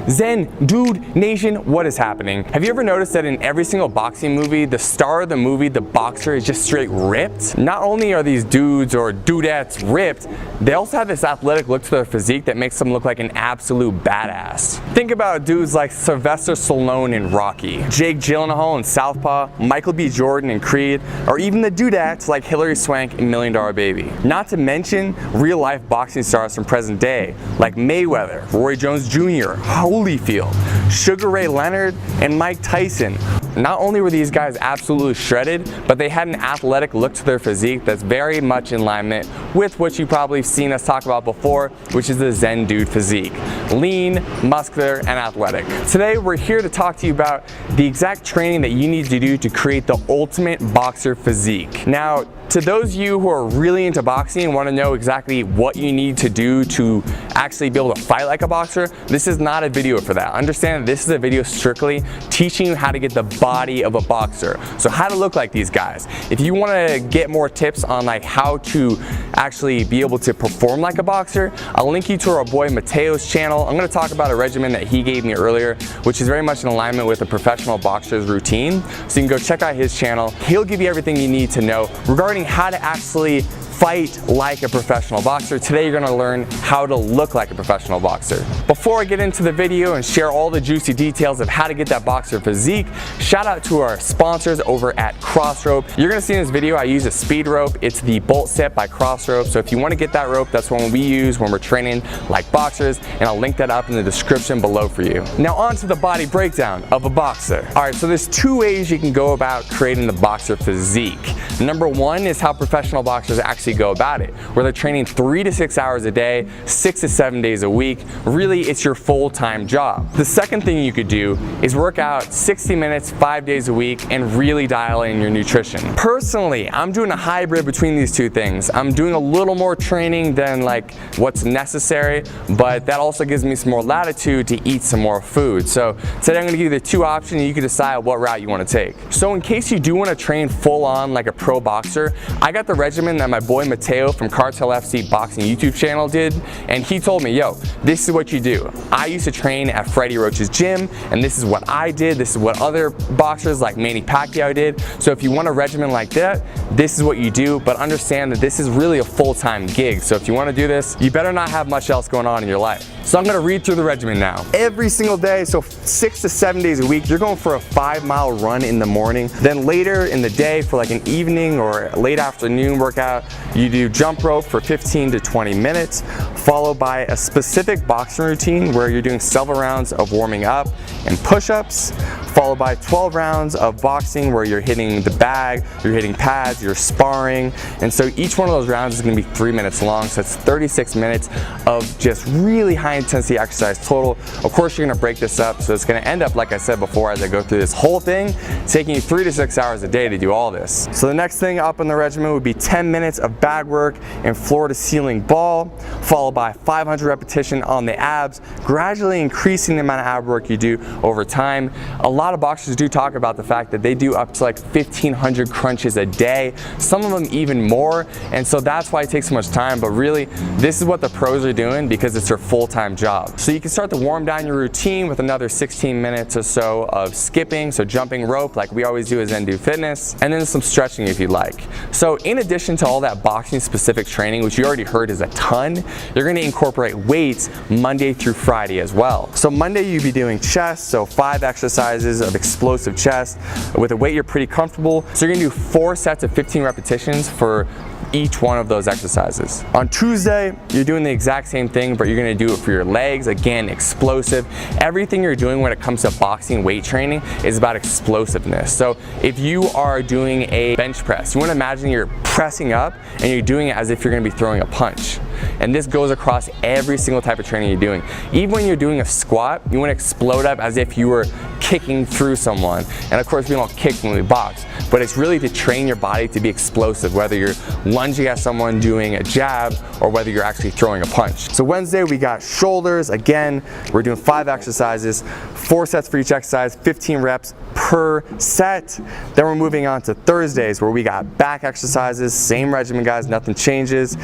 Zen Dude Nation, what is happening? Have you ever noticed that in every single boxing movie, the star of the movie, the boxer, is just straight ripped? Not only are these dudes or dudettes ripped, they also have this athletic look to their physique that makes them look like an absolute badass. Think about dudes like Sylvester Stallone in Rocky, Jake Gyllenhaal in Southpaw, Michael B. Jordan in Creed, or even the dudettes like Hilary Swank in $1 Million Baby. Not to mention real-life boxing stars from present day, like Mayweather, Roy Jones Jr., Holyfield, Sugar Ray Leonard, and Mike Tyson. Not only were these guys absolutely shredded, but they had an athletic look to their physique that's very much in alignment with what you've probably seen us talk about before, which is the Zen Dude physique. Lean, muscular, and athletic. Today, we're here to talk to you about the exact training that you need to do to create the ultimate boxer physique. Now, to those of you who are really into boxing and want to know exactly what you need to do to actually be able to fight like a boxer, this is not a video for that. Understand that this is a video strictly teaching you how to get the body of a boxer. So how to look like these guys. If you want to get more tips on like how to actually be able to perform like a boxer, I'll link you to our boy Mateo's channel. I'm going to talk about a regimen that he gave me earlier, which is very much in alignment with a professional boxer's routine. So you can go check out his channel. He'll give you everything you need to know regarding how to actually fight like a professional boxer. Today you're going to learn how to look like a professional boxer. Before I get into the video and share all the juicy details of how to get that boxer physique, shout out to our sponsors over at Crossrope. You're going to see in this video I use a speed rope. It's the Bolt Set by Crossrope. So if you want to get that rope, that's one we use when we're training like boxers, and I'll link that up in the description below for you. Now on to the body breakdown of a boxer. Alright, so there's two ways you can go about creating the boxer physique. Number one is how professional boxers actually go about it, where they're training 3 to 6 hours a day, 6 to 7 days a week. Really, it's your full-time job. The second thing you could do is work out 60 minutes, 5 days a week, and really dial in your nutrition. Personally, I'm doing a hybrid between these two things. I'm doing a little more training than like what's necessary, but that also gives me some more latitude to eat some more food. So today I'm going to give you the two options and you can decide what route you want to take. So in case you do want to train full on like a pro boxer, I got the regimen that my boy Mateo from Cartel FC Boxing YouTube channel did, and he told me, yo, this is what you do. I used to train at Freddie Roach's gym, and this is what I did. This is what other boxers like Manny Pacquiao did. So if you want a regimen like that, this is what you do, but understand that this is really a full-time gig. So if you want to do this, you better not have much else going on in your life. So I'm going to read through the regimen now. Every single day, so 6 to 7 days a week, you're going for a 5-mile run in the morning. Then later in the day for like an evening or late afternoon workout, you do jump rope for 15 to 20 minutes, followed by a specific boxing routine where you're doing several rounds of warming up and push-ups, followed by 12 rounds of boxing where you're hitting the bag, you're hitting pads, you're sparring. And so each one of those rounds is going to be 3 minutes long, so it's 36 minutes of just really high intensity exercise total. Of course, you're going to break this up, so it's going to end up, like I said before, as I go through this whole thing, taking you 3 to 6 hours a day to do all this. So the next thing up in the regimen would be 10 minutes of bag work and floor to ceiling ball, followed by 500 repetition on the abs, gradually increasing the amount of ab work you do over time. A lot of boxers do talk about the fact that they do up to like 1,500 crunches a day, some of them even more, and so that's why it takes so much time. But really, this is what the pros are doing because it's their full-time job. So you can start to warm down your routine with another 16 minutes or so of skipping, so jumping rope like we always do as Zen Dude Fitness, and then some stretching if you'd like. So in addition to all that boxing specific training, which you already heard is a ton, you're going to incorporate weights Monday through Friday as well. So Monday you'll be doing chest, so 5 exercises of explosive chest with a weight you're pretty comfortable. So you're going to do 4 sets of 15 repetitions for each one of those exercises. On Tuesday, you're doing the exact same thing, but you're going to do it for your legs. Again, explosive. Everything you're doing when it comes to boxing weight training is about explosiveness. So if you are doing a bench press, you want to imagine you're pressing up and you're doing it as if you're going to be throwing a punch. And this goes across every single type of training you're doing. Even when you're doing a squat, you want to explode up as if you were kicking through someone. And of course, we don't kick when we box, but it's really to train your body to be explosive, whether you're lunging at someone doing a jab or whether you're actually throwing a punch. So Wednesday, we got shoulders. Again, we're doing 5 exercises, 4 sets for each exercise, 15 reps per set. Then we're moving on to Thursdays, where we got back exercises, same regimen guys, nothing changes.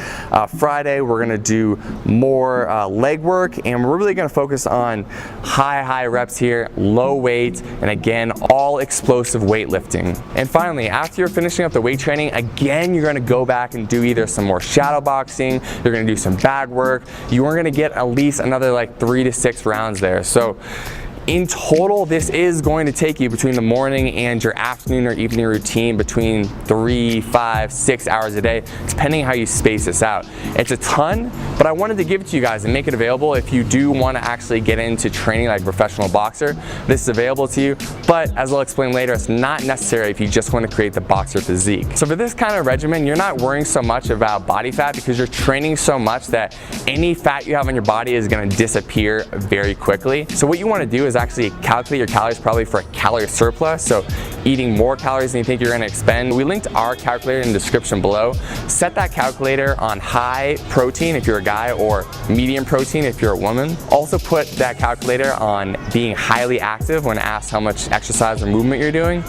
Friday we're gonna do more leg work, and we're really gonna focus on high reps here, low weight, and again, all explosive weightlifting. And finally, after you're finishing up the weight training, again, you're gonna go back and do either some more shadow boxing, you're gonna do some bag work, you are gonna get at least another like 3 to 6 rounds there. So in total, this is going to take you between the morning and your afternoon or evening routine between 3, 5, 6 hours a day, depending how you space this out. It's a ton, but I wanted to give it to you guys and make it available if you do want to actually get into training like a professional boxer. This is available to you, but as I'll explain later, it's not necessary if you just want to create the boxer physique. So for this kind of regimen, you're not worrying so much about body fat because you're training so much that any fat you have on your body is going to disappear very quickly. So what you want to do is actually calculate your calories probably for a calorie surplus, so eating more calories than you think you're going to expend. We linked our calculator in the description below. Set that calculator on high protein if you're a guy or medium protein if you're a woman. Also put that calculator on being highly active when asked how much exercise or movement you're doing,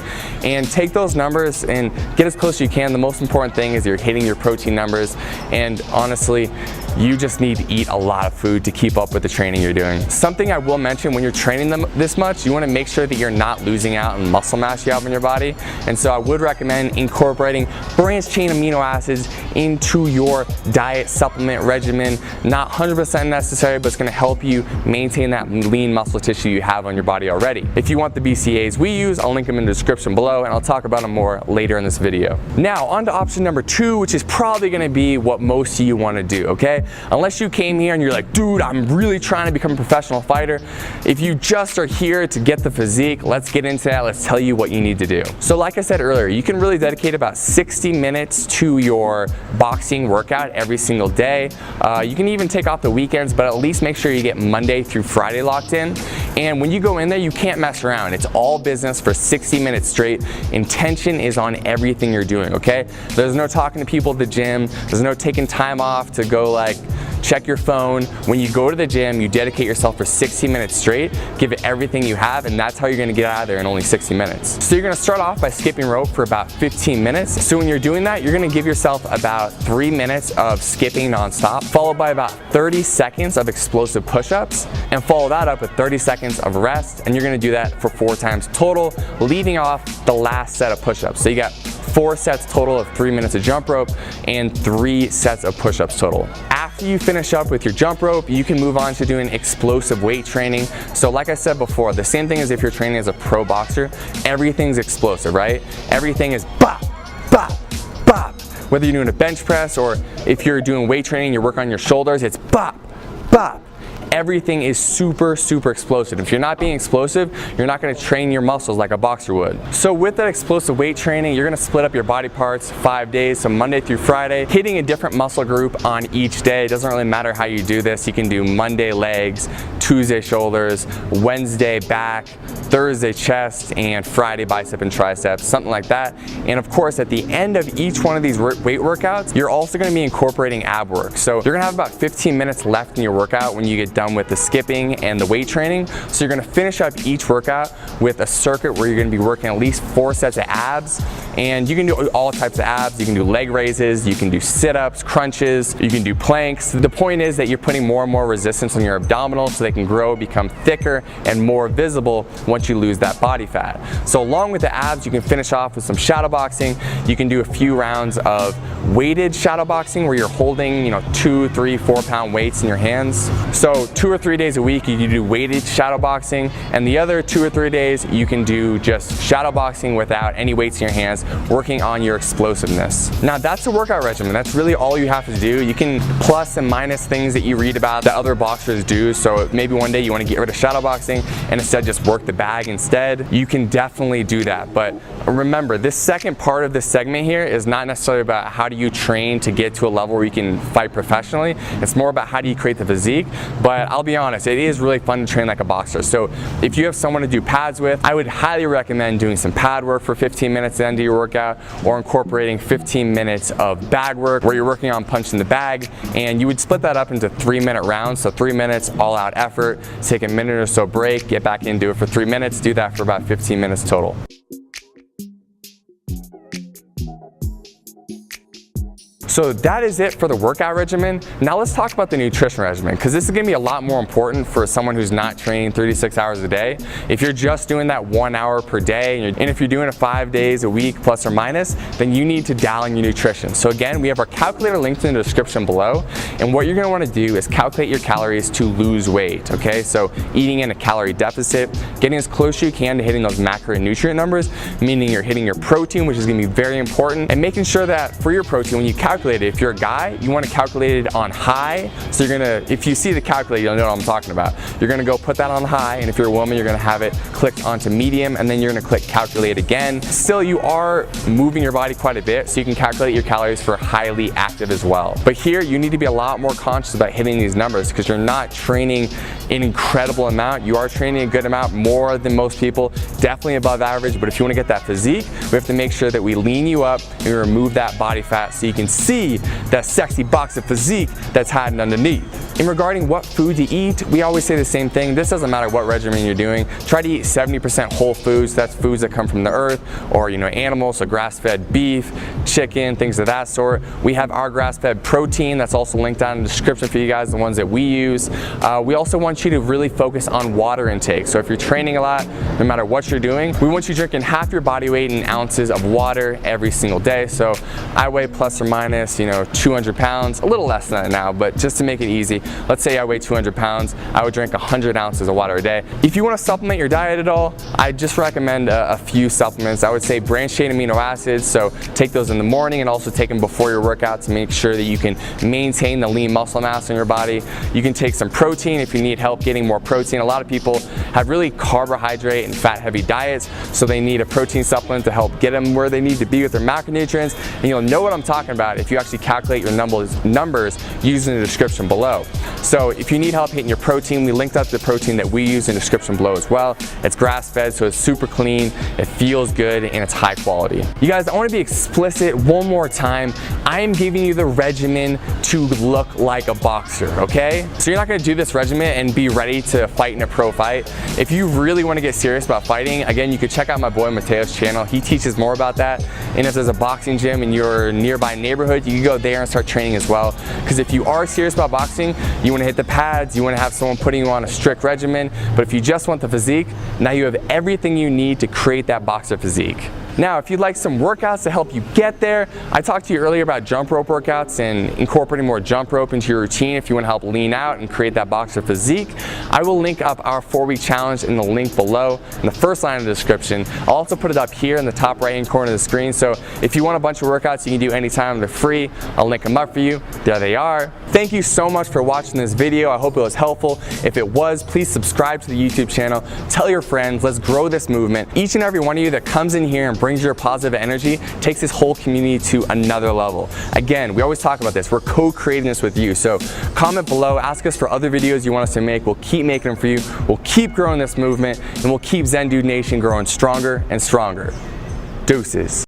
and take those numbers and get as close as you can. The most important thing is you're hitting your protein numbers, and honestly, you just need to eat a lot of food to keep up with the training you're doing. Something I will mention, when you're training them this much, you want to make sure that you're not losing out on muscle mass you have in your body. And so I would recommend incorporating branched chain amino acids into your diet supplement regimen. Not 100% necessary, but it's going to help you maintain that lean muscle tissue you have on your body already. If you want the BCAAs we use, I'll link them in the description below, and I'll talk about them more later in this video. Now on to option number 2, which is probably going to be what most of you want to do, okay? Unless you came here and you're like, dude, I'm really trying to become a professional fighter. If you just are here to get the physique, let's get into that. Let's tell you what you need to do. So like I said earlier, you can really dedicate about 60 minutes to your boxing workout every single day. You can even take off the weekends, but at least make sure you get Monday through Friday locked in. And when you go in there, you can't mess around. It's all business for 60 minutes straight. Intention is on everything you're doing, okay? There's no talking to people at the gym. There's no taking time off to go like check your phone. When you go to the gym, you dedicate yourself for 60 minutes straight, give it everything you have, and that's how you're gonna get out of there in only 60 minutes. So you're gonna start off by skipping rope for about 15 minutes. So when you're doing that, you're gonna give yourself about 3 minutes of skipping nonstop, followed by about 30 seconds of explosive push-ups, and follow that up with 30 seconds of rest, and you're gonna do that for 4 times total, leaving off the last set of push-ups. So you got 4 sets total of 3 minutes of jump rope and 3 sets of push-ups total. After you finish up with your jump rope, you can move on to doing explosive weight training. So like I said before, the same thing as if you're training as a pro boxer, everything's explosive, right? Everything is bop, bop, bop. Whether you're doing a bench press or if you're doing weight training, you're working on your shoulders, it's bop, bop. Everything is super explosive. If you're not being explosive, you're not going to train your muscles like a boxer would. So with that explosive weight training, you're going to split up your body parts 5 days, so Monday through Friday, hitting a different muscle group on each day. It doesn't really matter how you do this. You can do Monday legs, Tuesday shoulders, Wednesday back, Thursday chest, and Friday bicep and triceps, something like that. And of course, at the end of each one of these weight workouts, you're also going to be incorporating ab work. So you're going to have about 15 minutes left in your workout when you get done with the skipping and the weight training. So you're going to finish up each workout with a circuit where you're going to be working at least 4 sets of abs, and you can do all types of abs. You can do leg raises, you can do sit-ups, crunches, you can do planks. The point is that you're putting more and more resistance on your abdominals so they can grow, become thicker, and more visible once you lose that body fat. So along with the abs, you can finish off with some shadow boxing. You can do a few rounds of weighted shadow boxing where you're holding, 2, 3, 4 pound weights in your hands. So 2 or 3 days a week you can do weighted shadow boxing, and the other 2 or 3 days you can do just shadow boxing without any weights in your hands, working on your explosiveness. Now that's a workout regimen. That's really all you have to do. You can plus and minus things that you read about that other boxers do. So maybe one day you want to get rid of shadow boxing and instead just work the bag instead. You can definitely do that. But remember, this second part of this segment here is not necessarily about how do you train to get to a level where you can fight professionally. It's more about how do you create the physique. But I'll be honest, it is really fun to train like a boxer. So if you have someone to do pads with, I would highly recommend doing some pad work for 15 minutes at the end of your your workout, or incorporating 15 minutes of bag work where you're working on punching the bag, and you would split that up into 3-minute rounds. So 3 minutes all out effort, take a minute or so break, get back in, do it for 3 minutes, do that for about 15 minutes total. So that is it for the workout regimen. Now let's talk about the nutrition regimen, because this is gonna be a lot more important for someone who's not training 36 hours a day. If you're just doing that 1 hour per day, and if you're doing it 5 days a week plus or minus, then you need to dial in your nutrition. So again, we have our calculator linked in the description below, and what you're gonna wanna do is calculate your calories to lose weight, okay? So eating in a calorie deficit, getting as close as you can to hitting those macronutrient numbers, meaning you're hitting your protein, which is gonna be very important, and making sure that for your protein, when you calculate it, if you're a guy, you want to calculate it on high. So you're gonna, if you see the calculator, you'll know what I'm talking about. You're gonna go put that on high, and if you're a woman, you're gonna have it clicked onto medium, and then you're gonna click calculate again. Still, you are moving your body quite a bit, so you can calculate your calories for highly active as well. But here, you need to be a lot more conscious about hitting these numbers, because you're not training an incredible amount. You are training a good amount, more than most people, definitely above average. But if you want to get that physique, we have to make sure that we lean you up and we remove that body fat so you can see that sexy box of physique that's hiding underneath. In regarding what food to eat, we always say the same thing. This doesn't matter what regimen you're doing. Try to eat 70% whole foods. That's foods that come from the earth, or animals, so grass-fed beef, chicken, things of that sort. We have our grass-fed protein that's also linked down in the description for you guys, the ones that we use. We also want you to really focus on water intake. So if you're training a lot, no matter what you're doing, we want you drinking half your body weight in ounces of water every single day. So I weigh plus or minus 200 pounds, a little less than that now, but just to make it easy, let's say I weigh 200 pounds, I would drink 100 ounces of water a day. If you want to supplement your diet at all, I just recommend a few supplements. I would say branched chain amino acids, so take those in the morning and also take them before your workout to make sure that you can maintain the lean muscle mass in your body. You can take some protein if you need help getting more protein. A lot of people have really carbohydrate and fat heavy diets, so they need a protein supplement to help get them where they need to be with their macronutrients, and you'll know what I'm talking about if you actually calculate your numbers using the description below. So if you need help hitting your protein, we linked up the protein that we use in the description below as well. It's grass-fed, so it's super clean, it feels good, and it's high quality. You guys, I want to be explicit one more time. I am giving you the regimen to look like a boxer, okay? So you're not going to do this regimen and be ready to fight in a pro fight. If you really want to get serious about fighting, again, you could check out my boy Mateo's channel. He teaches more about that. And if there's a boxing gym in your nearby neighborhood, you can go there and start training as well. Because if you are serious about boxing, you want to hit the pads, you want to have someone putting you on a strict regimen. But if you just want the physique, now you have everything you need to create that boxer physique. Now, if you'd like some workouts to help you get there, I talked to you earlier about jump rope workouts and incorporating more jump rope into your routine if you want to help lean out and create that boxer physique. I will link up our 4-week challenge in the link below in the first line of the description. I'll also put it up here in the top right-hand corner of the screen, so if you want a bunch of workouts you can do anytime, they're free. I'll link them up for you. There they are. Thank you so much for watching this video. I hope it was helpful. If it was, please subscribe to the YouTube channel. Tell your friends. Let's grow this movement. Each and every one of you that comes in here and brings your positive energy takes this whole community to another level. Again, we always talk about this. We're co-creating this with you. So comment below, ask us for other videos you want us to make. We'll keep making them for you. We'll keep growing this movement, and we'll keep Zen Dude Nation growing stronger and stronger. Deuces.